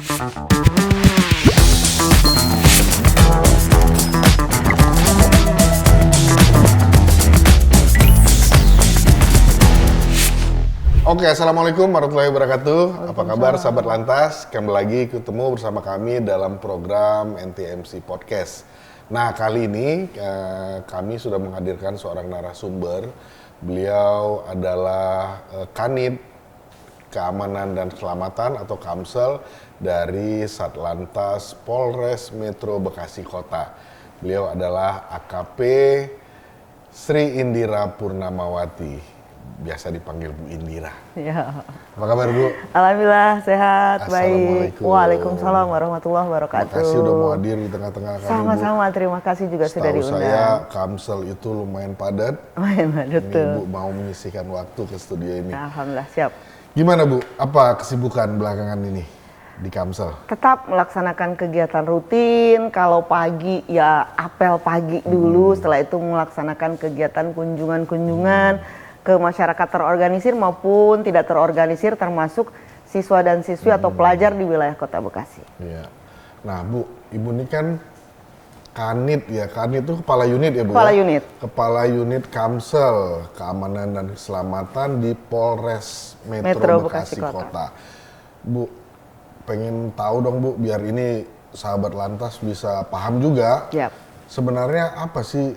Oke, assalamualaikum warahmatullahi wabarakatuh. Apa kabar sahabat lantas? Kembali lagi ketemu bersama kami dalam program NTMC Podcast. Nah, kali ini kami sudah menghadirkan seorang narasumber. Beliau adalah Kanit Keamanan dan Keselamatan atau Kamsel dari Satlantas Polres Metro Bekasi Kota. Beliau adalah AKP Sri Indira Purnamawati. Biasa dipanggil Bu Indira. Ya. Apa kabar Bu? Alhamdulillah sehat, baik. Assalamualaikum. Waalaikumsalam warahmatullahi wabarakatuh. Terima kasih udah mau hadir di tengah-tengah kami. Sama-sama, terima kasih juga sudah diundang. Saya Kamsel itu lumayan padat. Lumayan padat tuh. Bu mau menyisihkan waktu ke studio ini. Alhamdulillah siap. Gimana Bu? Apa kesibukan belakangan ini di Kamsel? Tetap melaksanakan kegiatan rutin. Kalau pagi ya apel pagi dulu. Setelah itu melaksanakan kegiatan kunjungan-kunjungan ke masyarakat terorganisir maupun tidak terorganisir, termasuk siswa dan siswi atau pelajar di wilayah Kota Bekasi. Iya. Nah Bu, Ibu ini kan Kanit ya, Kanit itu kepala unit ya Bu? Kepala ya? unit. Kepala unit Kamsel, Keamanan dan Keselamatan di Polres Metro Bekasi Kota. Bu, pengen tahu dong Bu, biar ini sahabat lantas bisa paham juga. Yap. Sebenarnya apa sih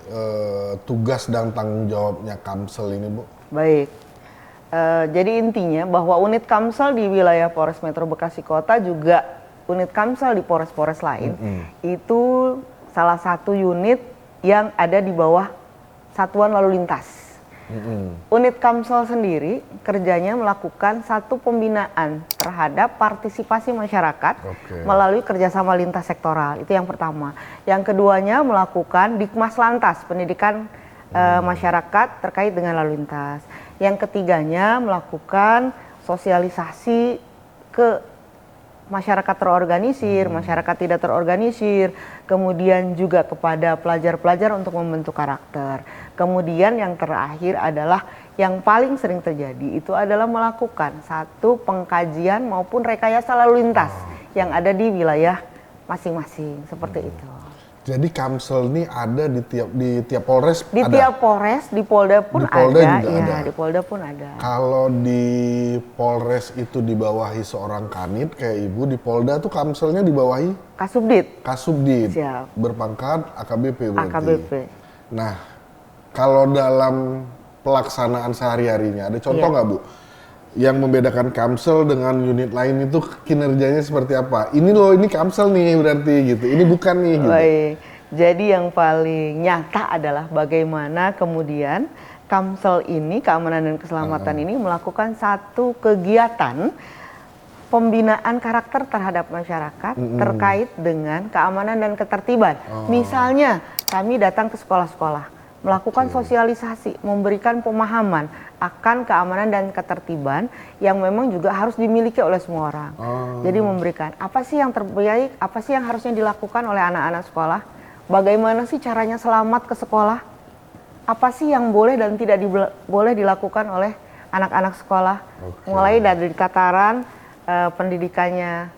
tugas dan tanggung jawabnya Kamsel ini Bu? Baik, jadi intinya bahwa unit Kamsel di wilayah Polres Metro Bekasi Kota juga unit Kamsel di Polres-Polres lain itu salah satu unit yang ada di bawah Satuan Lalu Lintas. Unit Kamsel sendiri kerjanya melakukan satu pembinaan terhadap partisipasi masyarakat melalui kerjasama lintas sektoral, itu yang pertama. Yang keduanya melakukan Dikmas Lantas, pendidikan masyarakat terkait dengan lalu lintas. Yang ketiganya melakukan sosialisasi ke masyarakat terorganisir, masyarakat tidak terorganisir, kemudian juga kepada pelajar-pelajar untuk membentuk karakter. Kemudian yang terakhir adalah yang paling sering terjadi itu adalah melakukan satu pengkajian maupun rekayasa lalu lintas yang ada di wilayah masing-masing, seperti itu. Jadi Kamsel ini ada di tiap Polres? Di tiap Polres, di Polda pun di Polda ada. Juga ada. Di Polda pun ada. Kalau di Polres itu dibawahi seorang Kanit kayak Ibu, di Polda tuh Kamselnya dibawahi? Kasubdit. Kasubdit. Siap. Berpangkat AKBP berarti? AKBP. Nah, kalau dalam pelaksanaan sehari-harinya, ada contoh nggak Bu? Yang membedakan Kamsel dengan unit lain itu kinerjanya seperti apa? Ini loh, ini Kamsel nih berarti gitu. Ini bukan nih gitu. Baik. Jadi yang paling nyata adalah bagaimana kemudian Kamsel ini, Keamanan dan Keselamatan ini melakukan satu kegiatan pembinaan karakter terhadap masyarakat terkait dengan keamanan dan ketertiban. Misalnya kami datang ke sekolah-sekolah, melakukan sosialisasi, memberikan pemahaman akan keamanan dan ketertiban yang memang juga harus dimiliki oleh semua orang. Jadi memberikan apa sih yang terbaik, apa sih yang harusnya dilakukan oleh anak-anak sekolah, bagaimana sih caranya selamat ke sekolah, apa sih yang boleh dan tidak boleh dilakukan oleh anak-anak sekolah, mulai dari tataran pendidikannya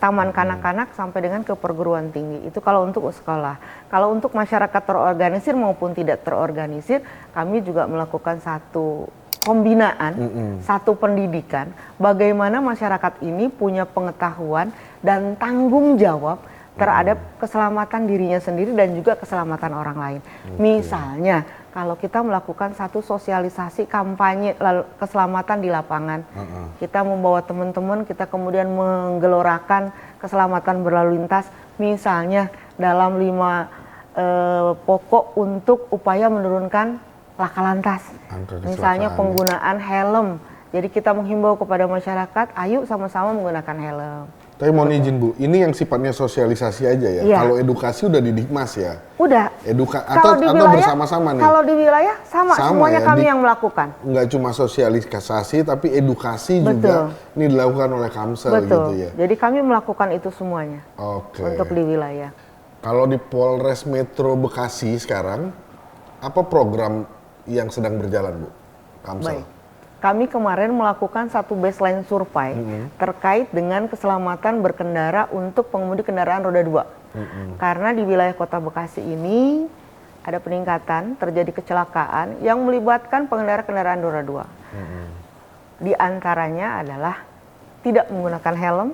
taman kanak-kanak sampai dengan ke perguruan tinggi. Itu kalau untuk sekolah. Kalau untuk masyarakat terorganisir maupun tidak terorganisir, kami juga melakukan satu pembinaan, satu pendidikan, bagaimana masyarakat ini punya pengetahuan dan tanggung jawab terhadap keselamatan dirinya sendiri dan juga keselamatan orang lain. Misalnya, kalau kita melakukan satu sosialisasi kampanye keselamatan di lapangan, kita membawa teman-teman, kita kemudian menggelorakan keselamatan berlalu lintas, misalnya dalam 5 pokok untuk upaya menurunkan laka lantas. Misalnya penggunaan helm. Jadi kita menghimbau kepada masyarakat, ayo sama-sama menggunakan helm. Tapi mau izin Bu, ini yang sifatnya sosialisasi aja ya? Iya. Kalau edukasi udah di Dikmas ya? Udah. Atau bersama-sama nih? Kalau di wilayah sama semuanya ya, kami yang melakukan. Nggak cuma sosialisasi, tapi edukasi juga ini dilakukan oleh Kamsel gitu ya? Jadi kami melakukan itu semuanya untuk di wilayah. Kalau di Polres Metro Bekasi sekarang, apa program yang sedang berjalan Bu, Kamsel? Baik. kami kemarin melakukan satu baseline survei terkait dengan keselamatan berkendara untuk pengemudi kendaraan roda 2. Karena di wilayah Kota Bekasi ini ada peningkatan terjadi kecelakaan yang melibatkan pengendara kendaraan roda 2. Di antaranya adalah tidak menggunakan helm,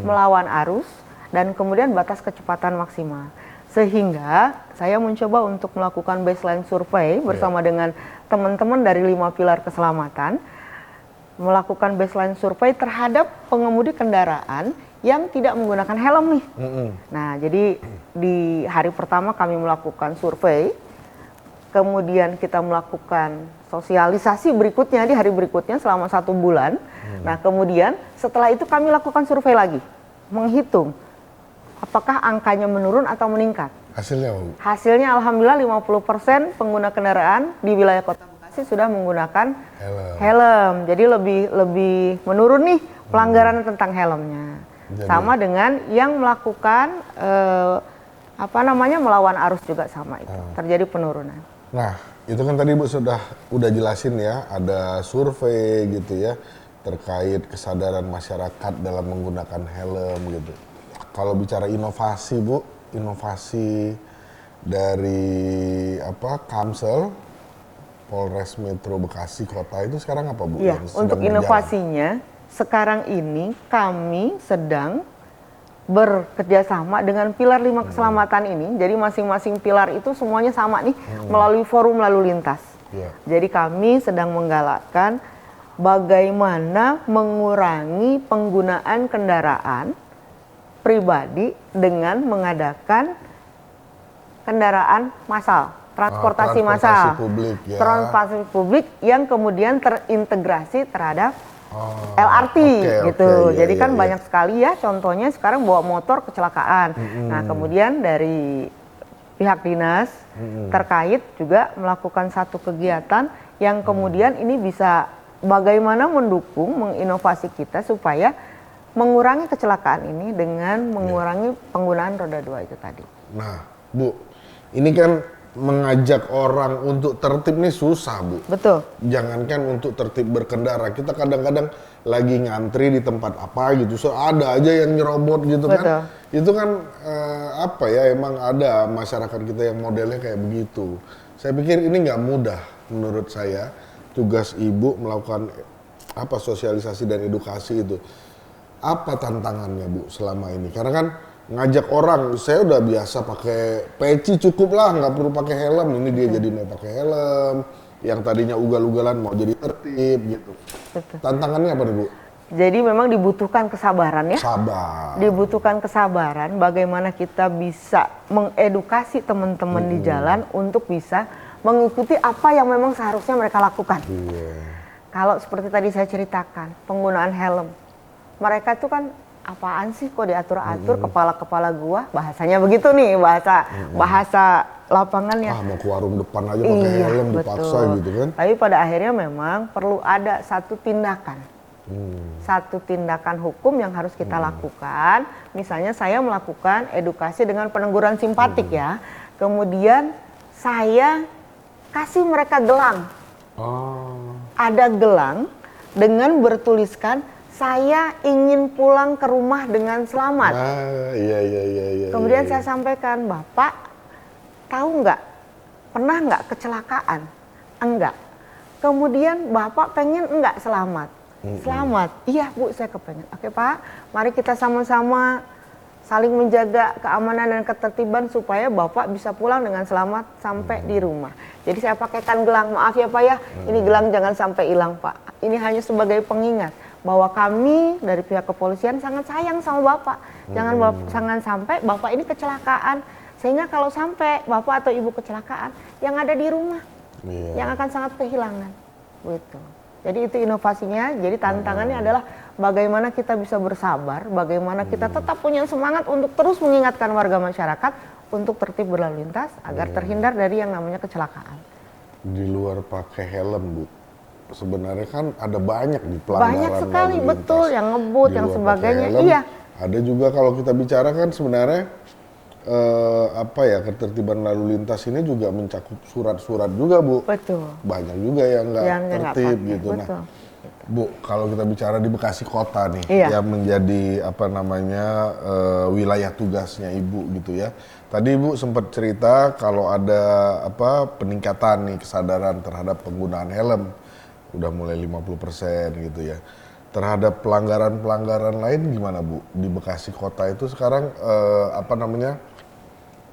melawan arus, dan kemudian batas kecepatan maksimal. Sehingga saya mencoba untuk melakukan baseline survei bersama dengan teman-teman dari 5 pilar keselamatan, melakukan baseline survei terhadap pengemudi kendaraan yang tidak menggunakan helm nih. Nah, jadi di hari pertama kami melakukan survei, kemudian kita melakukan sosialisasi berikutnya di hari berikutnya selama 1 bulan. Nah, kemudian setelah itu kami lakukan survei lagi, menghitung apakah angkanya menurun atau meningkat. Hasilnya, Bu? Hasilnya alhamdulillah 50% pengguna kendaraan di wilayah Kota Bekasi sudah menggunakan helm. Jadi lebih menurun nih pelanggaran tentang helmnya. Jadi, sama dengan yang melakukan melawan arus juga sama itu. Terjadi penurunan. Nah, itu kan tadi Bu udah jelasin ya, ada survei gitu ya terkait kesadaran masyarakat dalam menggunakan helm gitu. Kalau bicara inovasi, Bu, inovasi dari Kamsel Polres Metro Bekasi Kota itu sekarang apa, Bu? Iya, untuk inovasinya sekarang ini kami sedang bekerjasama dengan pilar 5 keselamatan ini. Jadi masing-masing pilar itu semuanya sama nih melalui forum lalu lintas. Jadi kami sedang menggalakkan bagaimana mengurangi penggunaan kendaraan pribadi dengan mengadakan kendaraan massal, transportasi massal, transportasi publik yang kemudian terintegrasi terhadap LRT gitu. Jadi kan banyak sekali ya, contohnya sekarang bawa motor kecelakaan. Nah, kemudian dari pihak dinas terkait juga melakukan satu kegiatan yang kemudian ini bisa bagaimana mendukung, menginovasi kita supaya mengurangi kecelakaan ini dengan mengurangi penggunaan roda 2 itu tadi. Nah, Bu, ini kan mengajak orang untuk tertib nih susah, Bu. Betul. Jangankan untuk tertib berkendara, kita kadang-kadang lagi ngantri di tempat apa gitu, so ada aja yang nyerobot gitu. Betul. Kan. Itu kan emang ada masyarakat kita yang modelnya kayak begitu. Saya pikir ini nggak mudah menurut saya, tugas Ibu melakukan sosialisasi dan edukasi itu. Apa tantangannya, Bu, selama ini? Karena kan ngajak orang, saya udah biasa pakai peci cukup lah, nggak perlu pakai helm. Ini dia jadi mau pakai helm, yang tadinya ugal-ugalan mau jadi tertib gitu. Betul. Tantangannya apa nih, Bu? Jadi memang dibutuhkan kesabaran ya. Sabar. Dibutuhkan kesabaran bagaimana kita bisa mengedukasi teman-teman di jalan untuk bisa mengikuti apa yang memang seharusnya mereka lakukan. Kalau seperti tadi saya ceritakan, penggunaan helm. Mereka tuh kan apaan sih kok diatur-atur kepala-kepala gua, bahasanya begitu nih, bahasa lapangannya. Mau ke warung depan aja pakai helm dipaksa gitu kan. Tapi pada akhirnya memang perlu ada satu tindakan. Satu tindakan hukum yang harus kita lakukan. Misalnya saya melakukan edukasi dengan peneguran simpatik ya. Kemudian saya kasih mereka gelang. Ada gelang dengan bertuliskan saya ingin pulang ke rumah dengan selamat. Iya. Kemudian saya sampaikan, Bapak tahu nggak, pernah nggak kecelakaan? Enggak. Kemudian Bapak pengen enggak selamat? Selamat. Iya Bu, saya kepengen. Oke Pak, mari kita sama-sama saling menjaga keamanan dan ketertiban supaya Bapak bisa pulang dengan selamat sampai di rumah. Jadi saya pakaikan gelang, maaf ya Pak ya, ini gelang jangan sampai hilang Pak. Ini hanya sebagai pengingat bahwa kami dari pihak kepolisian sangat sayang sama Bapak. Jangan sampai Bapak ini kecelakaan. Sehingga kalau sampai Bapak atau Ibu kecelakaan, yang ada di rumah, yang akan sangat kehilangan. Gitu. Jadi itu inovasinya, jadi tantangannya adalah bagaimana kita bisa bersabar, bagaimana kita tetap punya semangat untuk terus mengingatkan warga masyarakat untuk tertib berlalu lintas agar terhindar dari yang namanya kecelakaan. Di luar pakai helm, Bu, sebenarnya kan ada banyak di pelanggaran. Banyak sekali, betul, yang ngebut, yang sebagainya. Helm, iya. Ada juga kalau kita bicara kan sebenarnya ketertiban lalu lintas ini juga mencakup surat-surat juga, Bu. Betul. Banyak juga yang nggak tertib pakai. gitu. Betul. Nah, Bu, kalau kita bicara di Bekasi Kota nih, Iya. yang menjadi wilayah tugasnya Ibu gitu ya. Tadi Ibu sempat cerita kalau ada peningkatan nih kesadaran terhadap penggunaan helm, udah mulai 50% gitu ya. Terhadap pelanggaran-pelanggaran lain gimana, Bu? Di Bekasi Kota itu sekarang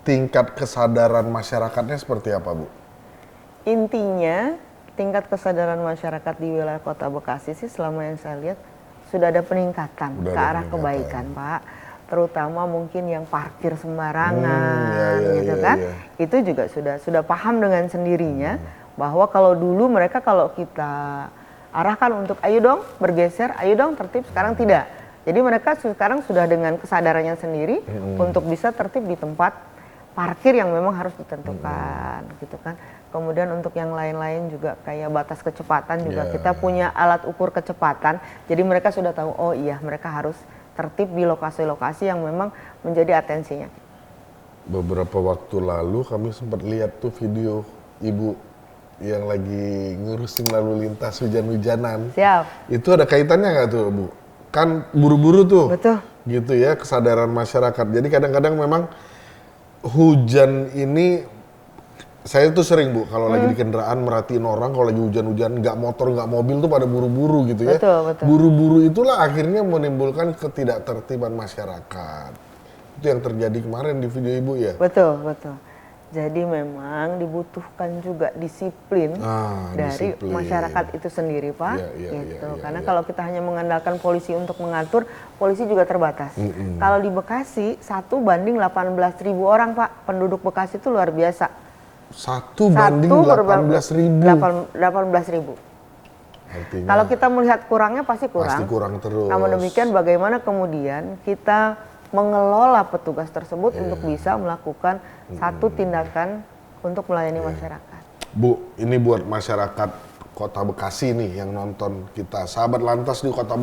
tingkat kesadaran masyarakatnya seperti apa, Bu? Intinya tingkat kesadaran masyarakat di wilayah Kota Bekasi sih selama yang saya lihat sudah ada peningkatan ke arah kebaikan, Pak. Terutama mungkin yang parkir sembarangan gitu kan. Itu juga sudah paham dengan sendirinya bahwa kalau dulu mereka kalau kita arahkan untuk ayo dong bergeser, ayo dong tertib, sekarang tidak. Jadi mereka sekarang sudah dengan kesadarannya sendiri untuk bisa tertib di tempat parkir yang memang harus ditentukan gitu kan. Kemudian untuk yang lain-lain juga kayak batas kecepatan juga kita punya alat ukur kecepatan. Jadi mereka sudah tahu, oh iya mereka harus tertib di lokasi-lokasi yang memang menjadi atensinya. Beberapa waktu lalu kami sempat lihat tuh video Ibu yang lagi ngurusin lalu lintas hujan-hujanan. Siap. Itu ada kaitannya nggak tuh, Bu? Kan buru-buru tuh. Betul. Gitu ya, kesadaran masyarakat. Jadi kadang-kadang memang hujan ini, saya tuh sering, Bu, kalau lagi di kendaraan merhatiin orang kalau lagi hujan-hujan, nggak motor, nggak mobil tuh pada buru-buru gitu ya. Betul. Buru-buru itulah akhirnya menimbulkan ketidaktertiban masyarakat. Itu yang terjadi kemarin di video Ibu ya? Betul. Jadi memang dibutuhkan juga disiplin dari masyarakat itu sendiri, Pak. Karena kalau kita hanya mengandalkan polisi untuk mengatur, polisi juga terbatas. Kalau di Bekasi 1 banding 18.000 orang, Pak. Penduduk Bekasi itu luar biasa. 1 banding 18.000. 18.000. Kalau kita melihat kurangnya pasti kurang. Pasti kurang terus. Namun demikian bagaimana kemudian kita mengelola petugas tersebut untuk bisa melakukan satu tindakan untuk melayani masyarakat. Bu, ini buat masyarakat Kota Bekasi nih yang nonton kita, sahabat lantas di Kota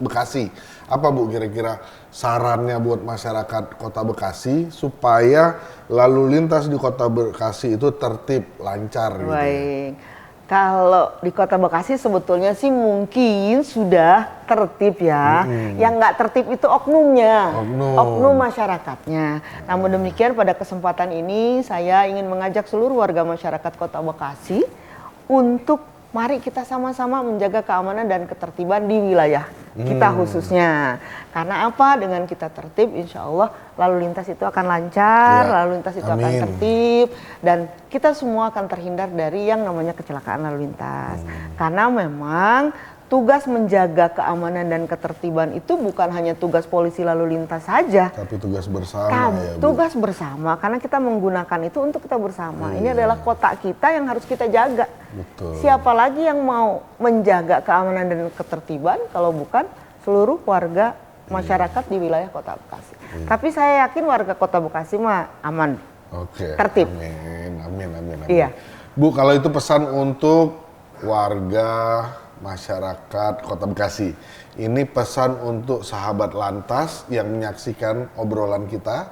Bekasi. Apa, Bu, kira-kira sarannya buat masyarakat Kota Bekasi supaya lalu lintas di Kota Bekasi itu tertib, lancar gitu? Baik. Kalau di Kota Bekasi sebetulnya sih mungkin sudah tertib ya. Yang nggak tertib itu oknumnya, oknum masyarakatnya. Namun demikian pada kesempatan ini saya ingin mengajak seluruh warga masyarakat Kota Bekasi untuk mari kita sama-sama menjaga keamanan dan ketertiban di wilayah kita khususnya. Karena apa? Dengan kita tertib, insya Allah lalu lintas itu akan lancar, lalu lintas itu akan tertib, dan kita semua akan terhindar dari yang namanya kecelakaan lalu lintas. Karena memang tugas menjaga keamanan dan ketertiban itu bukan hanya tugas polisi lalu lintas saja. Tapi tugas bersama ya, Bu. Tugas bersama, karena kita menggunakan itu untuk kita bersama. Ini adalah kota kita yang harus kita jaga. Betul. Siapa lagi yang mau menjaga keamanan dan ketertiban kalau bukan seluruh warga masyarakat di wilayah Kota Bekasi. Tapi saya yakin warga Kota Bekasi mah aman. Oke. Tertib. Amin. Iya. Bu, kalau itu pesan untuk warga masyarakat Kota Bekasi. Ini pesan untuk sahabat lantas yang menyaksikan obrolan kita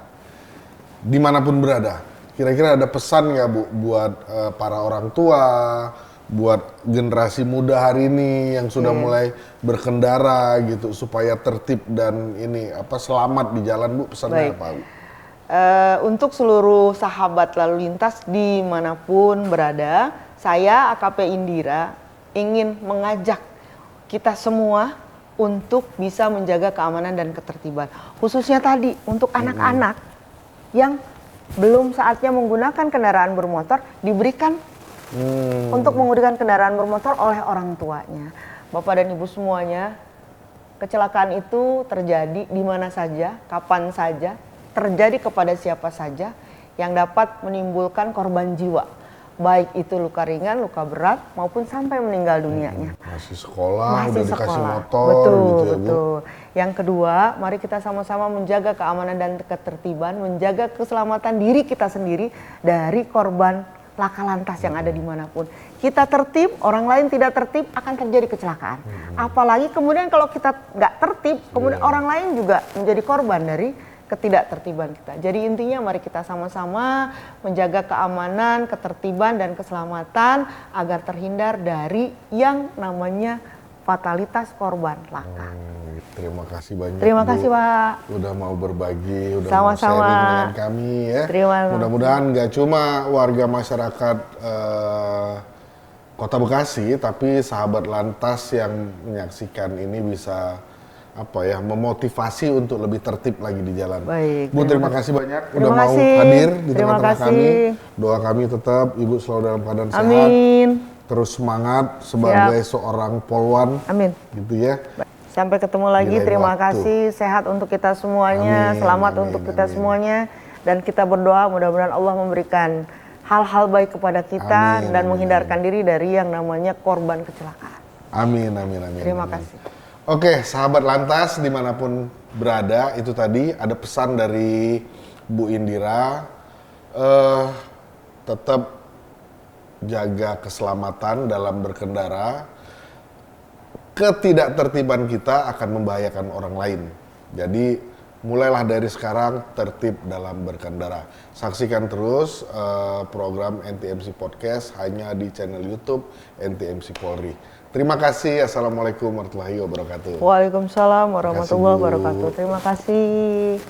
dimanapun berada. Kira-kira ada pesan nggak, Bu, buat para orang tua, buat generasi muda hari ini yang sudah mulai berkendara gitu supaya tertib dan selamat di jalan, Bu? Pesannya apa, Bu? Untuk seluruh sahabat lalu lintas dimanapun berada, saya AKP Indira ingin mengajak kita semua untuk bisa menjaga keamanan dan ketertiban. Khususnya tadi untuk anak-anak yang belum saatnya menggunakan kendaraan bermotor diberikan untuk menggunakan kendaraan bermotor oleh orang tuanya. Bapak dan Ibu semuanya, kecelakaan itu terjadi di mana saja, kapan saja, terjadi kepada siapa saja yang dapat menimbulkan korban jiwa. Baik itu luka ringan, luka berat, maupun sampai meninggal dunianya. Masih sekolah, udah dikasih motor betul, gitu ya, Bu. Betul. Yang kedua, mari kita sama-sama menjaga keamanan dan ketertiban, menjaga keselamatan diri kita sendiri dari korban laka lantas yang ada dimanapun. Kita tertib, orang lain tidak tertib, akan terjadi kecelakaan. Apalagi kemudian kalau kita nggak tertib, kemudian orang lain juga menjadi korban dari ketidaktertiban kita. Jadi intinya mari kita sama-sama menjaga keamanan, ketertiban dan keselamatan agar terhindar dari yang namanya fatalitas korban laka. Terima kasih banyak. Terima Bu, kasih Pak. udah mau berbagi, udah Sama-sama. mau sharing dengan kami ya. Terima kasih. Mudah-mudahan nggak cuma warga masyarakat Kota Bekasi, tapi sahabat lantas yang menyaksikan ini bisa memotivasi untuk lebih tertib lagi di jalan. Baik, Bu, terima kasih banyak udah Terima mau kasih. hadir di Terima tengah-tengah kasih. kami. Doa kami tetap Ibu selalu dalam keadaan sehat, Amin. terus semangat sebagai seorang polwan, Amin. gitu ya. Sampai ketemu lagi. Di lain Terima waktu. kasih. Sehat untuk kita semuanya. Amin, Selamat amin, untuk kita amin. semuanya. Dan kita berdoa mudah-mudahan Allah memberikan hal-hal baik kepada kita Amin, dan amin, menghindarkan diri dari yang namanya korban kecelakaan. Amin, amin, amin. Terima amin. kasih. Oke, sahabat lantas dimanapun berada, itu tadi ada pesan dari Bu Indira, tetap jaga keselamatan dalam berkendara. Ketidaktertiban kita akan membahayakan orang lain. Jadi mulailah dari sekarang tertib dalam berkendara. Saksikan terus program NTMC Podcast hanya di channel YouTube NTMC Polri. Terima kasih. Assalamualaikum warahmatullahi wabarakatuh. Waalaikumsalam warahmatullahi Bu. wabarakatuh. Terima kasih.